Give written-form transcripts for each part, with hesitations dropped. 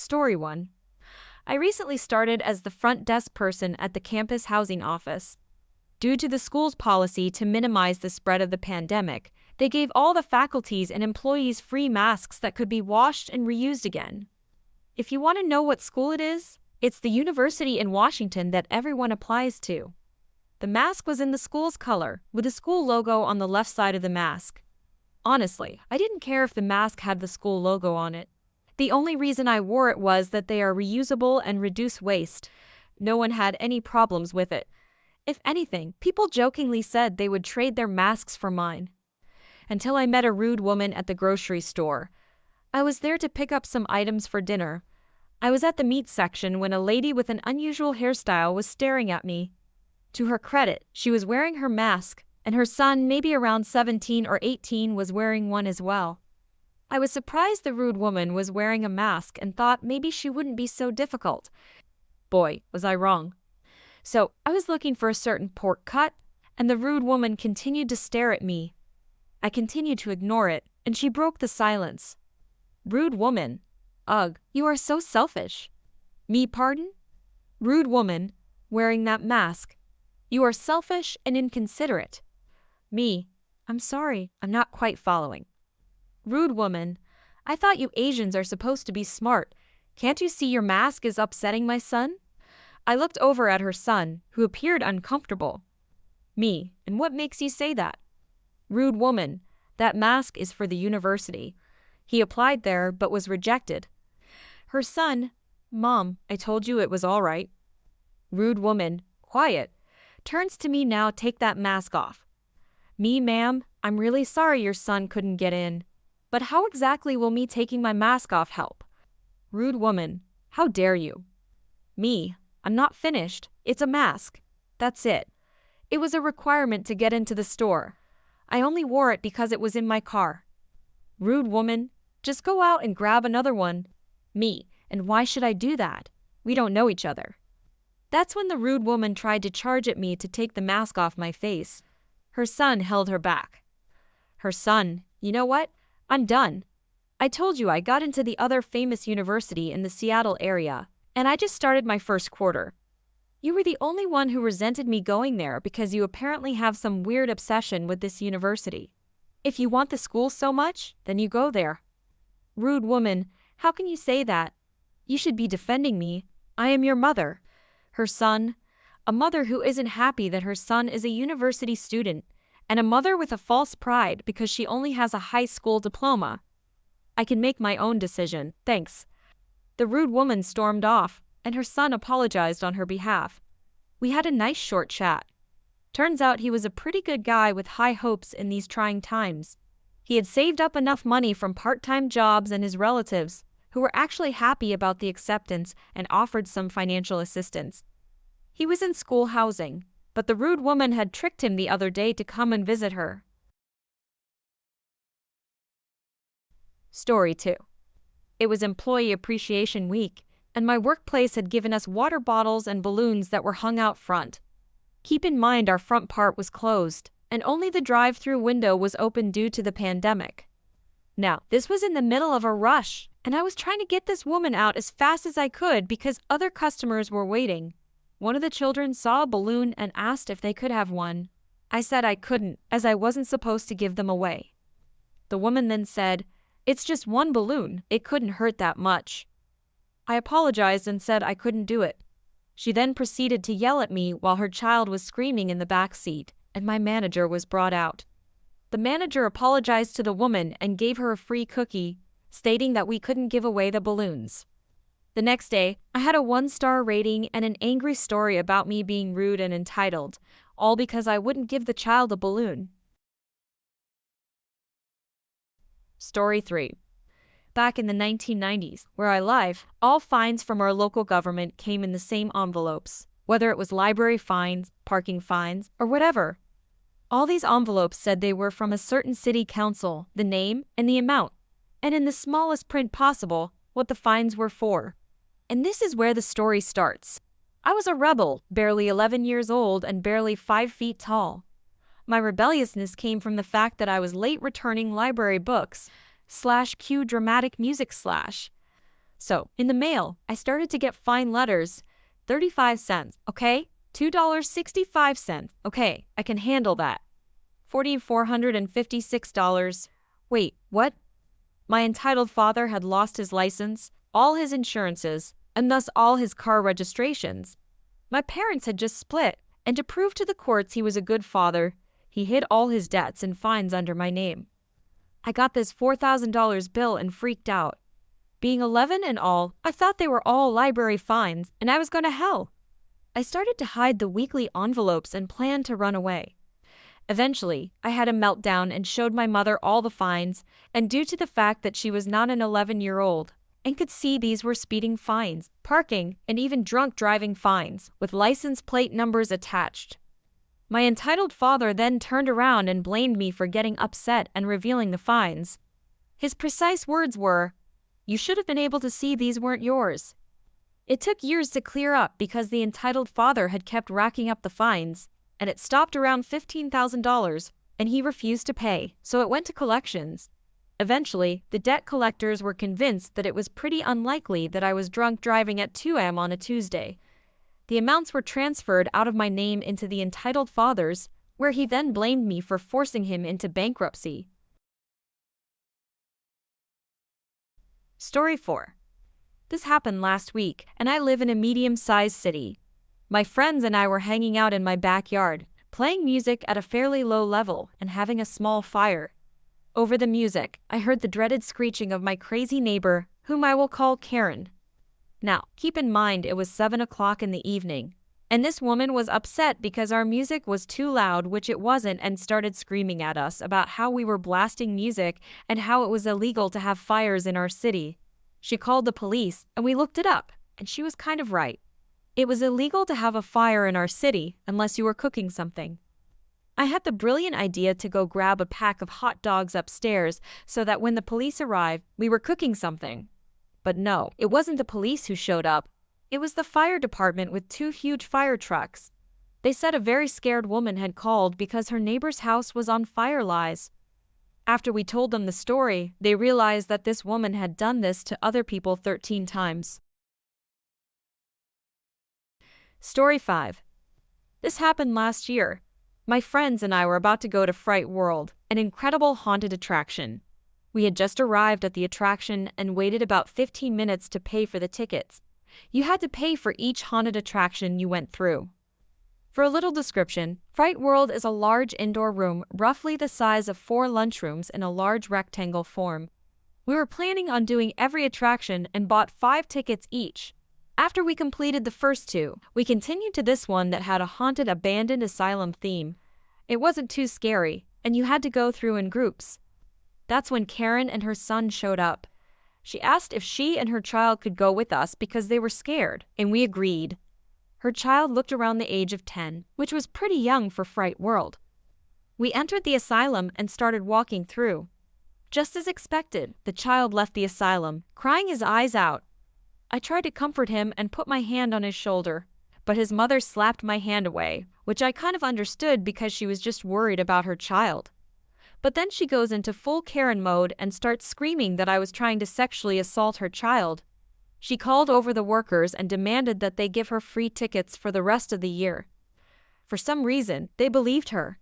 Story 1. I recently started as the front desk person at the campus housing office. Due to the school's policy to minimize the spread of the pandemic, they gave all the faculties and employees free masks that could be washed and reused again. If you want to know what school it is, it's the university in Washington that everyone applies to. The mask was in the school's color, with the school logo on the left side of the mask. Honestly, I didn't care if the mask had the school logo on it. The only reason I wore it was that they are reusable and reduce waste. No one had any problems with it. If anything, people jokingly said they would trade their masks for mine. Until I met a rude woman at the grocery store. I was there to pick up some items for dinner. I was at the meat section when a lady with an unusual hairstyle was staring at me. To her credit, she was wearing her mask, and her son, maybe around 17 or 18, was wearing one as well. I was surprised the rude woman was wearing a mask and thought maybe she wouldn't be so difficult. Boy, was I wrong. So, I was looking for a certain pork cut, and the rude woman continued to stare at me. I continued to ignore it, and she broke the silence. Rude woman. Ugh, you are so selfish. Me pardon? Rude woman, wearing that mask. You are selfish and inconsiderate. Me. I'm sorry, I'm not quite following. Rude woman. I thought you Asians are supposed to be smart. Can't you see your mask is upsetting my son? I looked over at her son, who appeared uncomfortable. Me. And what makes you say that? Rude woman. That mask is for the university. He applied there but was rejected. Her son. Mom, I told you it was all right. Rude woman. Quiet. Turns to me now. Take that mask off. Me, ma'am, I'm really sorry your son couldn't get in. But how exactly will me taking my mask off help? Rude woman. How dare you? Me. I'm not finished. It's a mask. That's it. It was a requirement to get into the store. I only wore it because it was in my car. Rude woman. Just go out and grab another one. Me. And why should I do that? We don't know each other. That's when the rude woman tried to charge at me to take the mask off my face. Her son held her back. Her son, you know what? I'm done. I told you I got into the other famous university in the Seattle area, and I just started my first quarter. You were the only one who resented me going there because you apparently have some weird obsession with this university. If you want the school so much, then you go there. Rude woman, how can you say that? You should be defending me. I am your mother. Her son, a mother who isn't happy that her son is a university student, and a mother with a false pride because she only has a high school diploma. I can make my own decision, thanks. The rude woman stormed off, and her son apologized on her behalf. We had a nice short chat. Turns out he was a pretty good guy with high hopes in these trying times. He had saved up enough money from part-time jobs and his relatives, who were actually happy about the acceptance and offered some financial assistance. He was in school housing, but the rude woman had tricked him the other day to come and visit her. Story 2. It was Employee Appreciation Week, and my workplace had given us water bottles and balloons that were hung out front. Keep in mind our front part was closed, and only the drive-through window was open due to the pandemic. Now, this was in the middle of a rush, and I was trying to get this woman out as fast as I could because other customers were waiting. One of the children saw a balloon and asked if they could have one. I said I couldn't, as I wasn't supposed to give them away. The woman then said, "It's just one balloon, it couldn't hurt that much." I apologized and said I couldn't do it. She then proceeded to yell at me while her child was screaming in the back seat, and my manager was brought out. The manager apologized to the woman and gave her a free cookie, stating that we couldn't give away the balloons. The next day, I had a 1-star rating and an angry story about me being rude and entitled, all because I wouldn't give the child a balloon. Story 3. Back in the 1990s, where I live, all fines from our local government came in the same envelopes, whether it was library fines, parking fines, or whatever. All these envelopes said they were from a certain city council, the name, and the amount, and in the smallest print possible, what the fines were for. And this is where the story starts. I was a rebel, barely 11 years old and barely 5 feet tall. My rebelliousness came from the fact that I was late returning library books / cue dramatic music /. So, in the mail, I started to get fine letters. 35 cents, okay? $2.65, okay, I can handle that. $4,456. Wait, what? My entitled father had lost his license, all his insurances, and thus all his car registrations. My parents had just split, and to prove to the courts he was a good father, he hid all his debts and fines under my name. I got this $4,000 bill and freaked out. Being 11 and all, I thought they were all library fines, and I was going to hell. I started to hide the weekly envelopes and planned to run away. Eventually, I had a meltdown and showed my mother all the fines, and due to the fact that she was not an 11-year-old, and could see these were speeding fines, parking, and even drunk driving fines, with license plate numbers attached. My entitled father then turned around and blamed me for getting upset and revealing the fines. His precise words were, "You should have been able to see these weren't yours." It took years to clear up because the entitled father had kept racking up the fines, and it stopped around $15,000, and he refused to pay, so it went to collections. Eventually, the debt collectors were convinced that it was pretty unlikely that I was drunk driving at 2 a.m. on a Tuesday. The amounts were transferred out of my name into the entitled father's, where he then blamed me for forcing him into bankruptcy. Story 4. This happened last week, and I live in a medium-sized city. My friends and I were hanging out in my backyard, playing music at a fairly low level and having a small fire. Over the music, I heard the dreaded screeching of my crazy neighbor, whom I will call Karen. Now, keep in mind it was 7 o'clock in the evening, and this woman was upset because our music was too loud, which it wasn't, and started screaming at us about how we were blasting music and how it was illegal to have fires in our city. She called the police, and we looked it up, and she was kind of right. It was illegal to have a fire in our city unless you were cooking something. I had the brilliant idea to go grab a pack of hot dogs upstairs so that when the police arrived, we were cooking something. But no, it wasn't the police who showed up. It was the fire department with 2 huge fire trucks. They said a very scared woman had called because her neighbor's house was on fire. Lies. After we told them the story, they realized that this woman had done this to other people 13 times. Story 5. This happened last year. My friends and I were about to go to Fright World, an incredible haunted attraction. We had just arrived at the attraction and waited about 15 minutes to pay for the tickets. You had to pay for each haunted attraction you went through. For a little description, Fright World is a large indoor room roughly the size of 4 lunchrooms in a large rectangle form. We were planning on doing every attraction and bought 5 tickets each. After we completed the first 2, we continued to this one that had a haunted abandoned asylum theme. It wasn't too scary, and you had to go through in groups. That's when Karen and her son showed up. She asked if she and her child could go with us because they were scared, and we agreed. Her child looked around the age of 10, which was pretty young for Fright World. We entered the asylum and started walking through. Just as expected, the child left the asylum, crying his eyes out. I tried to comfort him and put my hand on his shoulder, but his mother slapped my hand away, which I kind of understood because she was just worried about her child. But then she goes into full Karen mode and starts screaming that I was trying to sexually assault her child. She called over the workers and demanded that they give her free tickets for the rest of the year. For some reason, they believed her.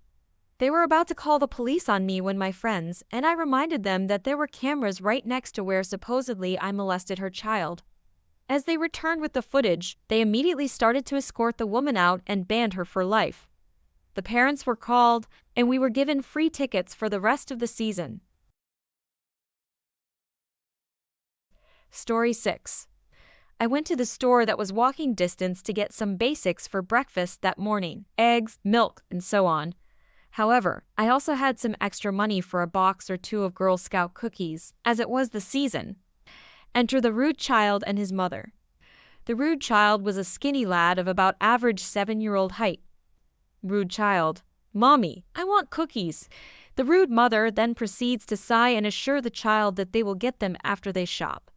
They were about to call the police on me when my friends, and I reminded them that there were cameras right next to where supposedly I molested her child. As they returned with the footage, they immediately started to escort the woman out and banned her for life. The parents were called, and we were given free tickets for the rest of the season. Story 6. I went to the store that was walking distance to get some basics for breakfast that morning: eggs, milk, and so on. However, I also had some extra money for a box or 2 of Girl Scout cookies, as it was the season. Enter the rude child and his mother. The rude child was a skinny lad of about average 7-year-old height. Rude child: "Mommy, I want cookies." The rude mother then proceeds to sigh and assure the child that they will get them after they shop.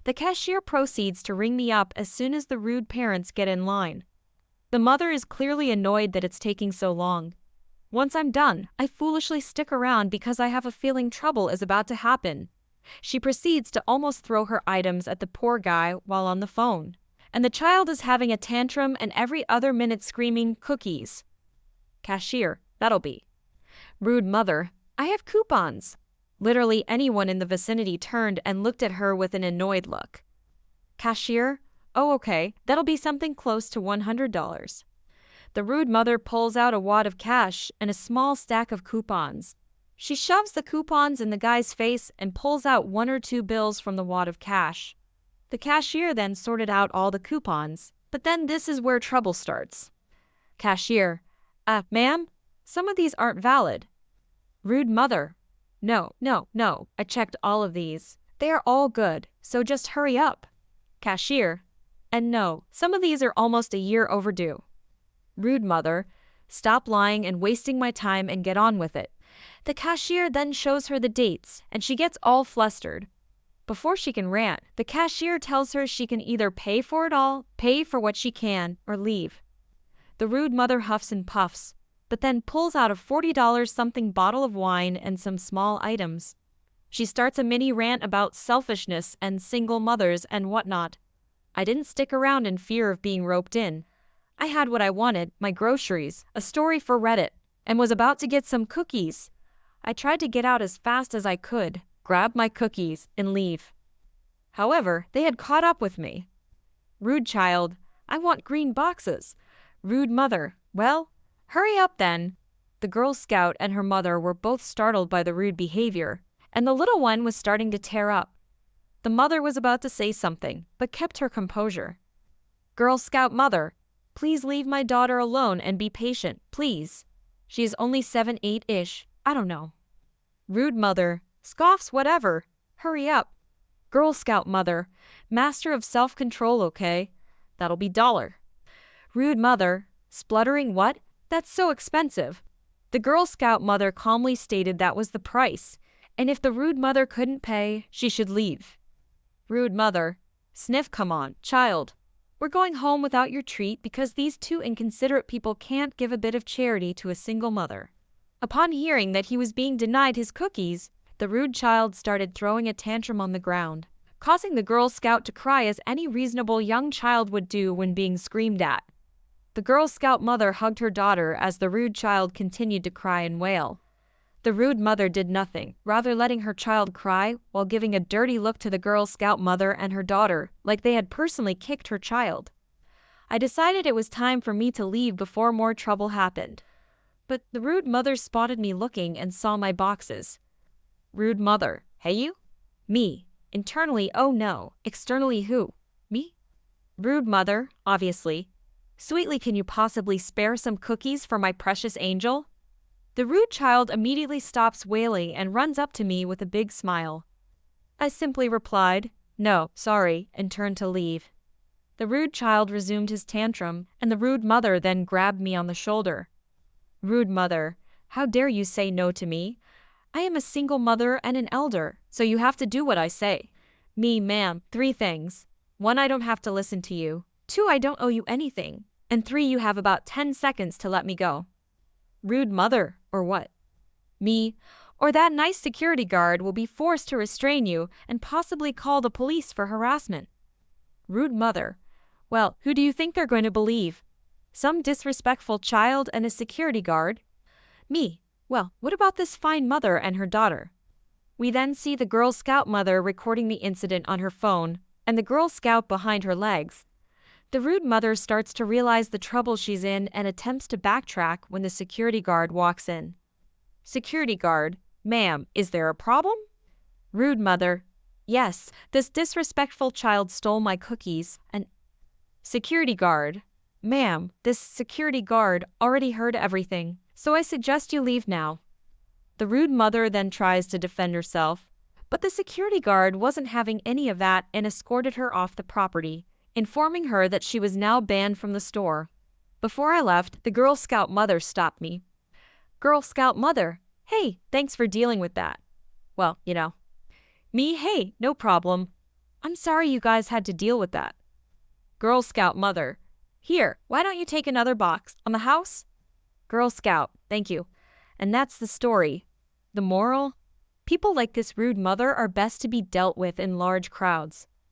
The cashier proceeds to ring me up as soon as the rude parents get in line. The mother is clearly annoyed that it's taking so long. Once I'm done, I foolishly stick around because I have a feeling trouble is about to happen. She proceeds to almost throw her items at the poor guy while on the phone. And the child is having a tantrum and every other minute screaming, "Cookies." Cashier, that'll be. Rude mother, I have coupons. Literally anyone in the vicinity turned and looked at her with an annoyed look. Cashier, oh okay, that'll be something close to $100. The rude mother pulls out a wad of cash and a small stack of coupons. She shoves the coupons in the guy's face and pulls out 1 or 2 bills from the wad of cash. The cashier then sorted out all the coupons, but then this is where trouble starts. Cashier, ma'am, some of these aren't valid. Rude mother, no, I checked all of these. They are all good, so just hurry up. Cashier, and no, some of these are almost a year overdue. Rude mother, stop lying and wasting my time and get on with it. The cashier then shows her the dates, and she gets all flustered. Before she can rant, the cashier tells her she can either pay for it all, pay for what she can, or leave. The rude mother huffs and puffs, but then pulls out a $40-something bottle of wine and some small items. She starts a mini rant about selfishness and single mothers and whatnot. I didn't stick around in fear of being roped in. I had what I wanted, my groceries, a story for Reddit, and was about to get some cookies. I tried to get out as fast as I could, grab my cookies, and leave. However, they had caught up with me. Rude child, I want green boxes. Rude mother, well, hurry up then. The Girl Scout and her mother were both startled by the rude behavior, and the little one was starting to tear up. The mother was about to say something, but kept her composure. Girl Scout mother, please leave my daughter alone and be patient, please. She is only 7, 8-ish, I don't know. Rude mother, scoffs whatever, hurry up. Girl Scout mother, master of self-control, okay? That'll be $1. Rude mother, spluttering what? That's so expensive. The Girl Scout mother calmly stated that was the price, and if the rude mother couldn't pay, she should leave. Rude mother, sniff, come on, child. We're going home without your treat because these 2 inconsiderate people can't give a bit of charity to a single mother. Upon hearing that he was being denied his cookies, the rude child started throwing a tantrum on the ground, causing the Girl Scout to cry as any reasonable young child would do when being screamed at. The Girl Scout mother hugged her daughter as the rude child continued to cry and wail. The rude mother did nothing, rather letting her child cry while giving a dirty look to the Girl Scout mother and her daughter, like they had personally kicked her child. I decided it was time for me to leave before more trouble happened. But the rude mother spotted me looking and saw my boxes. Rude mother, hey you? Me. Internally, oh no. Externally, who? Me? Rude mother, obviously. Sweetly, can you possibly spare some cookies for my precious angel? The rude child immediately stops wailing and runs up to me with a big smile. I simply replied, no, sorry, and turned to leave. The rude child resumed his tantrum, and the rude mother then grabbed me on the shoulder. Rude mother, how dare you say no to me? I am a single mother and an elder, so you have to do what I say. Me, ma'am, 3 things. 1, I don't have to listen to you. 2, I don't owe you anything. And 3, you have about 10 seconds to let me go. Rude mother, or what? Me, or that nice security guard will be forced to restrain you and possibly call the police for harassment. Rude mother, well, who do you think they're going to believe? Some disrespectful child and a security guard? Me, well, what about this fine mother and her daughter? We then see the Girl Scout mother recording the incident on her phone, and the Girl Scout behind her legs. The rude mother starts to realize the trouble she's in and attempts to backtrack when the security guard walks in. Security guard, ma'am, is there a problem? Rude mother, yes, this disrespectful child stole my cookies and... Security guard, ma'am, this security guard already heard everything, so I suggest you leave now. The rude mother then tries to defend herself, but the security guard wasn't having any of that and escorted her off the property, informing her that she was now banned from the store. Before I left, the Girl Scout mother stopped me. Girl Scout mother, hey, thanks for dealing with that. Well, you know. Me, hey, no problem. I'm sorry you guys had to deal with that. Girl Scout mother, here, why don't you take another box on the house? Girl Scout, thank you. And that's the story. The moral? People like this rude mother are best to be dealt with in large crowds.